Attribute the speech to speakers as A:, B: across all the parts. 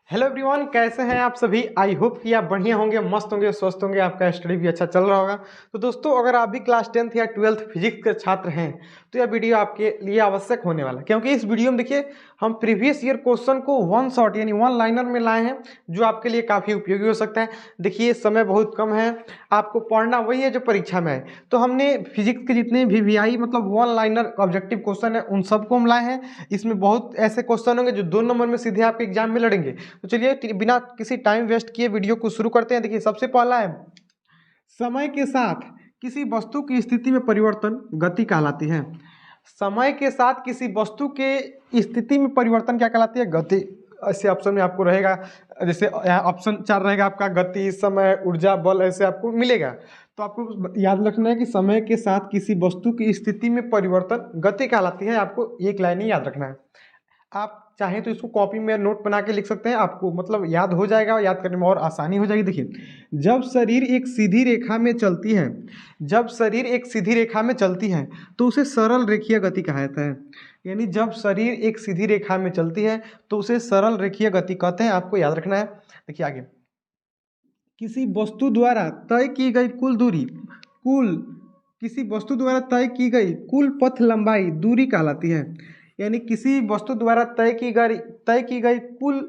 A: Hello everyone, कैसे हैं आप सभी। आई होप कि आप बढ़िया होंगे, मस्त होंगे, स्वस्थ होंगे, आपका स्टडी भी अच्छा चल रहा होगा। तो दोस्तों, अगर आप भी क्लास 10th या 12th फिजिक्स के छात्र हैं तो यह वीडियो आपके लिए आवश्यक होने वाला है, क्योंकि इस वीडियो में देखिए हम प्रीवियस ईयर क्वेश्चन को वन शॉट यानी वन लाइनर में लाए हैं, जो आपके लिए काफ़ी उपयोगी हो सकता है। देखिए समय बहुत कम है, आपको पढ़ना वही है जो परीक्षा में है। तो हमने फिजिक्स के जितने भी VI मतलब वन लाइनर ऑब्जेक्टिव क्वेश्चन है उन सबको हम लाए हैं। इसमें बहुत ऐसे क्वेश्चन होंगे जो 2 नंबर में सीधे आपके एग्जाम में लड़ेंगे। तो चलिए बिना किसी टाइम वेस्ट किए वीडियो को शुरू करते हैं। देखिए सबसे पहला है, समय के साथ किसी वस्तु की स्थिति में परिवर्तन गति कहलाती है। समय के साथ किसी वस्तु के स्थिति में परिवर्तन क्या कहलाती है? गति। ऐसे ऑप्शन में आपको रहेगा, जैसे ऑप्शन 4 रहेगा आपका गति, समय, ऊर्जा, बल, ऐसे आपको मिलेगा। तो आपको याद रखना है कि समय के साथ किसी वस्तु की स्थिति में परिवर्तन गति कहलाती है। आपको एक लाइन ही याद रखना है। आप चाहें तो इसको कॉपी में नोट बना के लिख सकते हैं, आपको मतलब याद हो जाएगा और याद करने में और आसानी हो जाएगी। देखिए, जब शरीर एक सीधी रेखा में चलती है तो उसे सरल रेखीय गति कहा जाता है। यानी जब शरीर एक सीधी रेखा में चलती है तो उसे सरल रेखीय गति कहते हैं, आपको याद रखना है। देखिए आगे, किसी वस्तु द्वारा तय की गई कुल पथ लंबाई दूरी कहलाती है। यानी किसी वस्तु द्वारा तय की गई कुल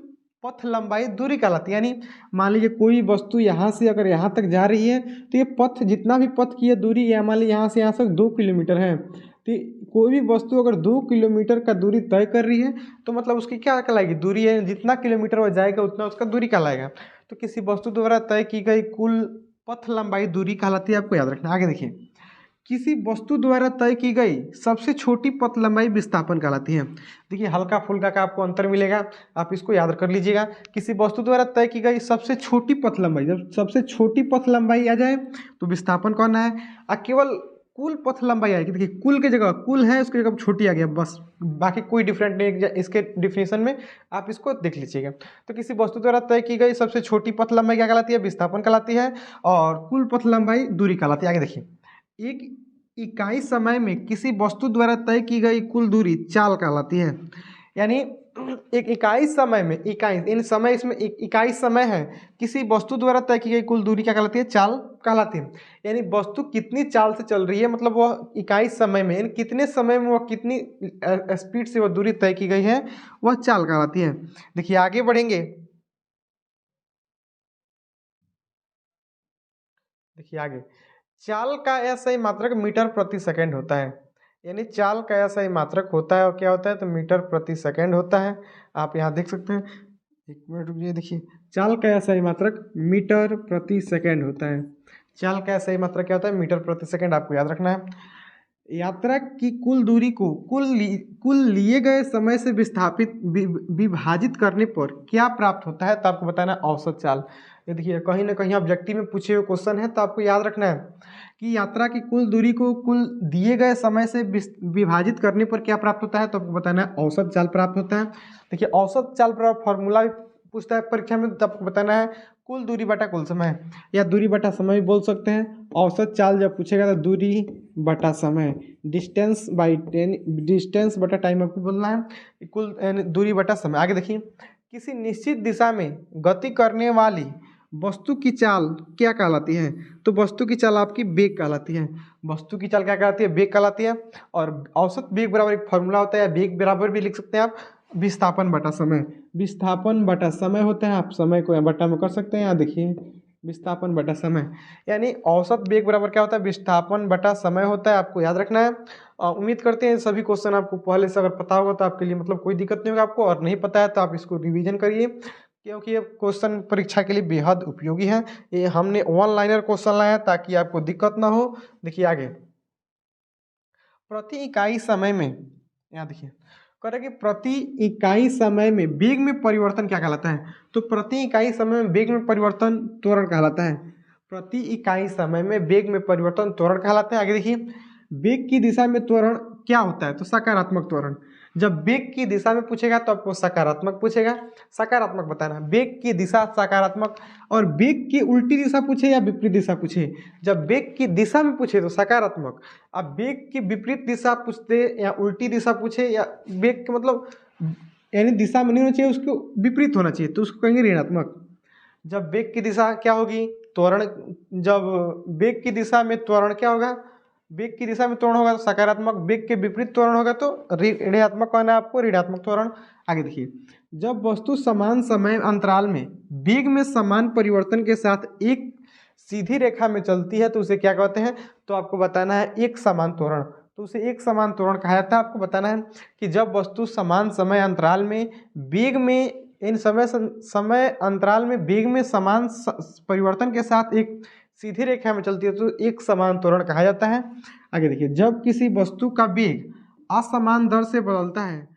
A: पथ लंबाई दूरी कहलाती है। यानी मान लीजिए कोई वस्तु यहाँ से अगर यहाँ तक जा रही है तो ये पथ, जितना भी पथ की दूरी या मान लीजिए यहाँ से 2 किलोमीटर है, तो कोई भी वस्तु अगर 2 किलोमीटर का दूरी तय कर रही है तो मतलब उसकी क्या कहलाएगी? दूरी है। जितना किलोमीटर वो जाएगा उतना उसका दूरी कहलाएगा। तो किसी वस्तु द्वारा तय की गई कुल पथ लंबाई दूरी कहलाती है, आपको याद रखना। आगे देखिए, किसी वस्तु द्वारा तय की गई सबसे छोटी पथ लंबाई विस्थापन कहलाती है। देखिए हल्का फुल्का का आपको अंतर मिलेगा, आप इसको याद कर लीजिएगा। किसी वस्तु द्वारा तय की गई सबसे छोटी पथ लंबाई, जब सबसे छोटी पथ लंबाई आ जाए तो विस्थापन कौन है? केवल कुल पथ लंबाई आएगी। देखिए कुल की जगह कुल है, उसकी जगह छोटी आ गया, बस बाकी कोई डिफरेंट नहीं। इसके डिफिनेशन में आप इसको देख लीजिएगा। तो किसी वस्तु द्वारा तय की गई सबसे छोटी पथ लंबाई क्या कहलाती है? विस्थापन कहलाती है। और कुल पथ लंबाई दूरी कहलाती है। आगे देखिए, एक इकाई समय में किसी वस्तु द्वारा तय की गई कुल दूरी चाल कहलाती है। यानी एक इकाई समय में, इसमें एक इकाई समय है, किसी वस्तु द्वारा तय की गई कुल दूरी क्या कहलाती है? चाल कहलाती है। यानी वस्तु कितनी चाल से चल रही है, मतलब वह इकाई समय में, यानी कितने समय में वह कितनी स्पीड से वह दूरी तय की गई है, वह चाल कहलाती है। देखिए आगे बढ़ेंगे, देखिए आगे, चाल का असही मात्रक मीटर प्रति सेकंड होता है। यानी चाल का असही मात्रक होता है और क्या होता है? तो मीटर प्रति सेकंड होता है। आप यहाँ देख सकते हैं, एक मिनट रुकिए। देखिए चाल का असही मात्रक मीटर प्रति सेकंड होता है। चाल का असही मात्रक क्या होता है? मीटर प्रति सेकंड, आपको याद रखना है। यात्रा की कुल दूरी को कुल लिए गए समय से विभाजित करने पर क्या प्राप्त होता है? तो आपको बताना है औसत चाल। ये देखिए कहीं ना कहीं ऑब्जेक्टिव में पूछे हुए क्वेश्चन है, तो आपको याद रखना है कि यात्रा की कुल दूरी को कुल दिए गए समय से विभाजित करने पर क्या प्राप्त होता है? तो आपको बताना है औसत चाल प्राप्त होता है। देखिए औसत चाल पर फॉर्मूला भी पूछता है परीक्षा में, तो आपको बताना है कुल दूरी बटा कुल समय, या दूरी बटा समय भी बोल सकते हैं। औसत चाल जब पूछेगा तो दूरी बटा समय, डिस्टेंस बटा टाइम आपको बोलना है, कुल दूरी बटा समय। आगे देखिए, किसी निश्चित दिशा में गति करने वाली वस्तु की चाल क्या कहलाती है? तो वस्तु की चाल आपकी वेग कहलाती है। वस्तु की चाल क्या कहलाती है? वेग कहलाती है। और औसत वेग बराबर एक फॉर्मूला होता है, वेग बराबर भी लिख सकते हैं आप विस्थापन बटा समय। विस्थापन बटा समय होता है, आप समय को यहाँ बटा में कर सकते हैं। यहाँ देखिए विस्थापन बटा समय, यानी औसत वेग बराबर क्या होता है? विस्थापन बटा समय होता है, आपको याद रखना है। उम्मीद करते हैं सभी क्वेश्चन आपको पहले से अगर पता होगा तो आपके लिए मतलब कोई दिक्कत नहीं होगा आपको, और नहीं पता है तो आप इसको रिवीजन करिए, क्योंकि ये क्वेश्चन परीक्षा के लिए बेहद उपयोगी है। ये हमने वन लाइनर क्वेश्चन लाया है ताकि आपको दिक्कत ना हो। देखिए आगे, प्रति इकाई समय में, यहाँ देखिए करें प्रति इकाई समय में वेग में परिवर्तन क्या कहलाता है? तो प्रति इकाई समय में वेग में परिवर्तन त्वरण कहलाता है। प्रति इकाई समय में वेग में परिवर्तन त्वरण कहलाता है। आगे देखिए, वेग की दिशा में त्वरण क्या होता है? तो सकारात्मक त्वरण। जब वेग की दिशा में पूछेगा तो आपको सकारात्मक पूछेगा, सकारात्मक बताना। वेग की दिशा सकारात्मक, और वेग की उल्टी दिशा पूछे या विपरीत दिशा पूछे, जब वेग की दिशा में पूछे तो सकारात्मक, अब वेग की विपरीत दिशा पूछते या उल्टी दिशा पूछे, या वेग के मतलब यानी दिशा में नहीं होना चाहिए, उसको विपरीत होना चाहिए, तो उसको कहेंगे ऋणात्मक। जब वेग की दिशा क्या होगी, त्वरण, जब वेग की दिशा में त्वरण क्या होगा, वेग की दिशा में त्वरण होगा तो सकारात्मक, वेग के विपरीत त्वरण होगा तो ऋणात्मक कहना है आपको, ऋणात्मक त्वरण। आगे देखिए, जब वस्तु समान समय अंतराल में वेग में समान परिवर्तन के साथ एक सीधी रेखा में चलती है तो उसे क्या कहते हैं, तो आपको बताना है एक समान त्वरण। तो उसे एक समान त्वरण कहा जाता है। आपको बताना है कि जब वस्तु समान समय अंतराल में वेग में, इन समय अंतराल में वेग में समान परिवर्तन के साथ एक सीधी रेखा में चलती है तो एक समान त्वरण कहा जाता है। आगे देखिए, जब किसी वस्तु का वेग असमान दर से बदलता है